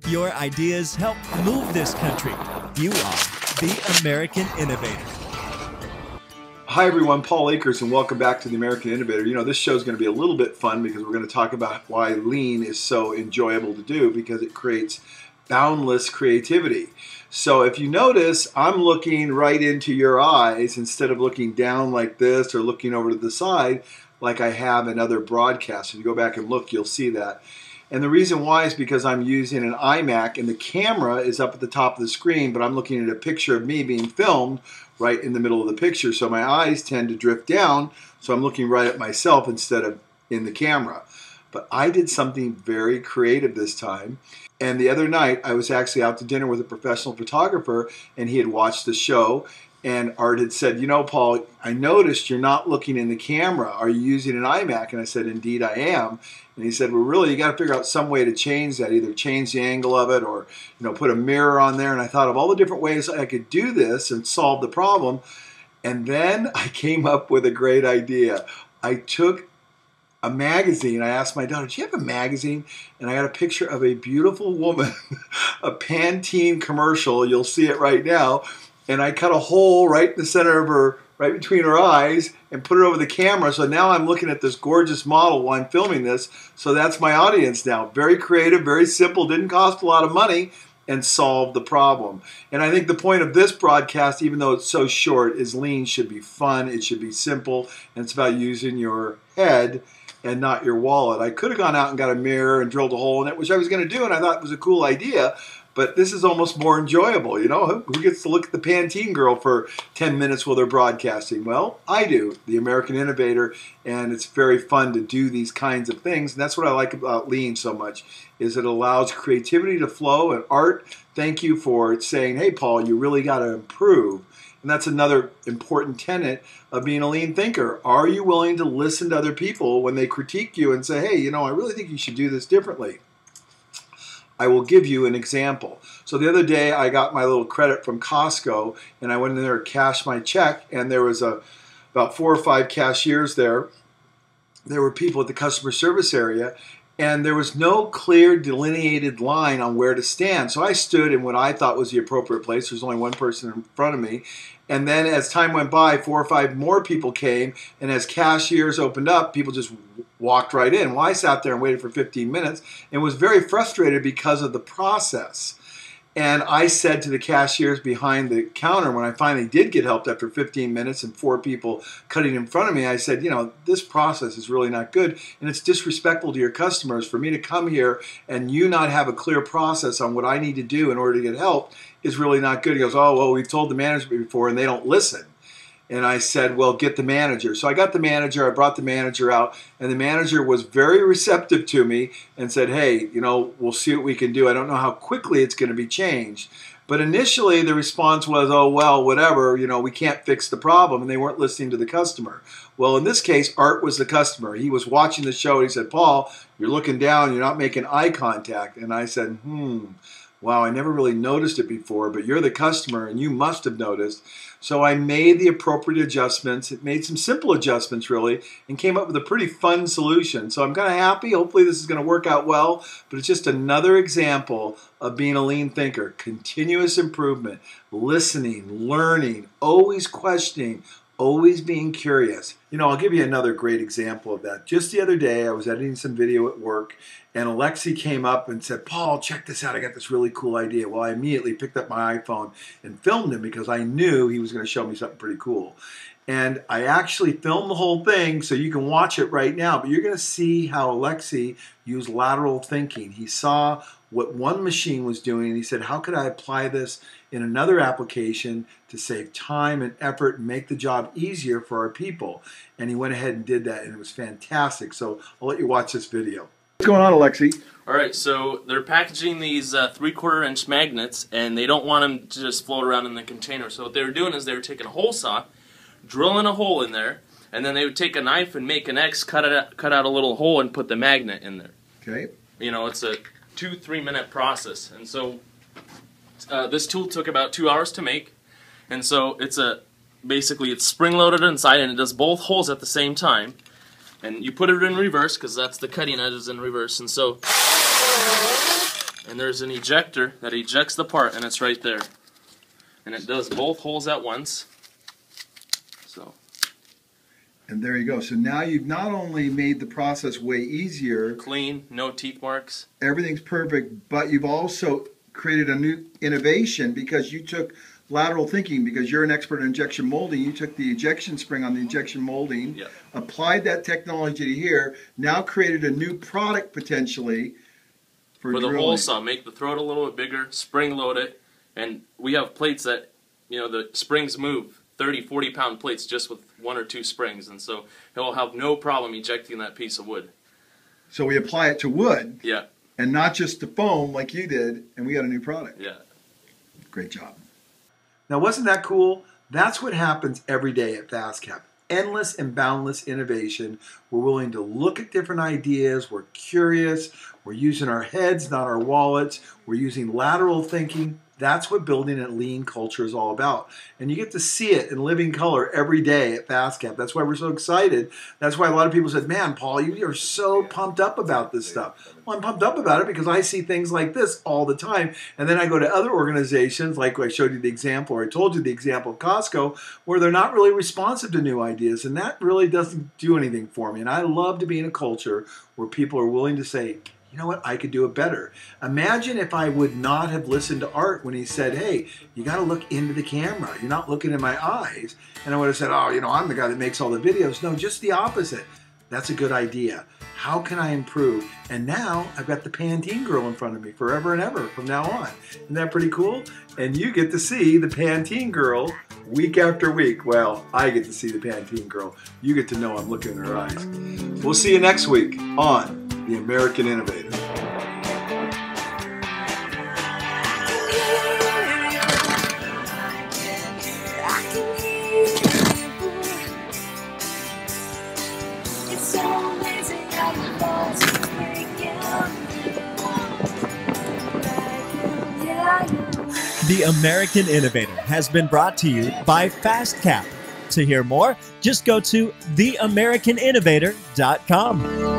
Your ideas help move this country. You are the American Innovator. Hi everyone, Paul Akers, and welcome back to the American Innovator. You know, this show is going to be a little bit fun because we're going to talk about why lean is so enjoyable to do, because it creates boundless creativity. So if you notice, I'm looking right into your eyes instead of looking down like this or looking over to the side like I have in other broadcasts. If you go back and look, you'll see that. And the reason why is because I'm using an iMac and the camera is up at the top of the screen, but I'm looking at a picture of me being filmed right in the middle of the picture. So my eyes tend to drift down, so I'm looking right at myself instead of in the camera. But I did something very creative this time. And the other night, I was actually out to dinner with a professional photographer, and he had watched the show. And Art had said, you know, Paul, I noticed you're not looking in the camera. Are you using an iMac? And I said, indeed I am. And he said, well, really, you got to figure out some way to change that, either change the angle of it or, you know, put a mirror on there. And I thought of all the different ways I could do this and solve the problem. And then I came up with a great idea. I took a magazine. I asked my daughter, do you have a magazine? And I got a picture of a beautiful woman, a Pantene commercial. You'll see it right now. And I cut a hole right in the center of her, right between her eyes, and put it over the camera. So now I'm looking at this gorgeous model while I'm filming this. So that's my audience now. Very creative, very simple, didn't cost a lot of money, and solved the problem. And I think the point of this broadcast, even though it's so short, is lean should be fun, it should be simple, and it's about using your head and not your wallet. I could have gone out and got a mirror and drilled a hole in it, which I was going to do, and I thought it was a cool idea. But this is almost more enjoyable, you know? Who gets to look at the Pantene girl for 10 minutes while they're broadcasting? Well, I do, the American Innovator, and it's very fun to do these kinds of things. And that's what I like about lean so much, is it allows creativity to flow. And Art, thank you for saying, hey, Paul, you really got to improve. And that's another important tenet of being a lean thinker. Are you willing to listen to other people when they critique you and say, hey, you know, I really think you should do this differently? I will give you an example. So the other day I got my little credit from Costco, and I went in there to cash my check, and there was about 4 or 5 cashiers there. There were people at the customer service area, and there was no clear delineated line on where to stand. So I stood in what I thought was the appropriate place. There's only one person in front of me. And then as time went by, 4 or 5 more people came, and as cashiers opened up, people just walked right in. Well, I sat there and waited for 15 minutes and was very frustrated because of the process. And I said to the cashiers behind the counter, when I finally did get helped after 15 minutes and 4 people cutting in front of me, I said, you know, this process is really not good, and it's disrespectful to your customers for me to come here and you not have a clear process on what I need to do in order to get help is really not good. He goes, oh, well, we've told the management before and they don't listen. And I said, well, get the manager. So I got the manager, I brought the manager out, and the manager was very receptive to me and said, hey, you know, we'll see what we can do. I don't know how quickly it's going to be changed. But initially the response was, oh, well, whatever, you know, we can't fix the problem, and they weren't listening to the customer. Well, in this case, Art was the customer. He was watching the show, and he said, Paul, you're looking down, you're not making eye contact. And I said, wow, I never really noticed it before, but you're the customer and you must have noticed. So I made the appropriate adjustments. It made some simple adjustments, really, and came up with a pretty fun solution. So I'm kind of happy. Hopefully this is going to work out well, but it's just another example of being a lean thinker. Continuous improvement, listening, learning, always questioning, always being curious. You know, I'll give you another great example of that. Just the other day, I was editing some video at work, and Alexi came up and said, Paul, check this out. I got this really cool idea. Well, I immediately picked up my iPhone and filmed him because I knew he was going to show me something pretty cool. And I actually filmed the whole thing, so you can watch it right now. But you're going to see how Alexi used lateral thinking. He saw what one machine was doing, and he said, how could I apply this in another application to save time and effort and make the job easier for our people? And he went ahead and did that, and it was fantastic. So I'll let you watch this video. What's going on, Alexi? Alright, so they're packaging these 3/4 inch magnets, and they don't want them to just float around in the container. So what they were doing is they were taking a hole saw, drilling a hole in there, and then they would take a knife and make an X, cut out a little hole, and put the magnet in there. Okay. You know, it's a 2-3 minute process. And so this tool took about 2 hours to make. And so basically it's spring-loaded inside, and it does both holes at the same time. And you put it in reverse, because that's the cutting edge is in reverse. And so And there's an ejector that ejects the part, and it's right there. And it does both holes at once. So. And there you go. So now you've not only made the process way easier. Clean, no teeth marks. Everything's perfect, but you've also created a new innovation because you took lateral thinking, because you're an expert in injection molding. You took the ejection spring on the injection molding, Yep. applied that technology to here, now created a new product potentially for the drilling. hole saw. Make the throat a little bit bigger, spring load it, and we have plates that, you know, the springs move. 30, 40 pound plates just with 1 or 2 springs, and so it will have no problem ejecting that piece of wood. So we apply it to wood, Yeah. and not just to foam like you did, and we got a new product. Yeah. Great job. Now, wasn't that cool? That's what happens every day at FastCap. Endless and boundless innovation. We're willing to look at different ideas. We're curious. We're using our heads, not our wallets. We're using lateral thinking. That's what building a lean culture is all about. And you get to see it in living color every day at FastCap. That's why we're so excited. That's why a lot of people said, man, Paul, you are so pumped up about this stuff. Well, I'm pumped up about it because I see things like this all the time. And then I go to other organizations, like I showed you the example, or I told you the example of Costco, where they're not really responsive to new ideas. And that really doesn't do anything for me. And I love to be in a culture where people are willing to say, you know what, I could do it better. Imagine if I would not have listened to Art when he said, hey, you got to look into the camera. You're not looking in my eyes. And I would have said, oh, you know, I'm the guy that makes all the videos. No, just the opposite. That's a good idea. How can I improve? And now I've got the Pantene girl in front of me forever and ever from now on. Isn't that pretty cool? And you get to see the Pantene girl week after week. Well, I get to see the Pantene girl. You get to know I'm looking in her eyes. We'll see you next week on The American Innovator. The American Innovator has been brought to you by FastCap. To hear more, just go to theamericaninnovator.com.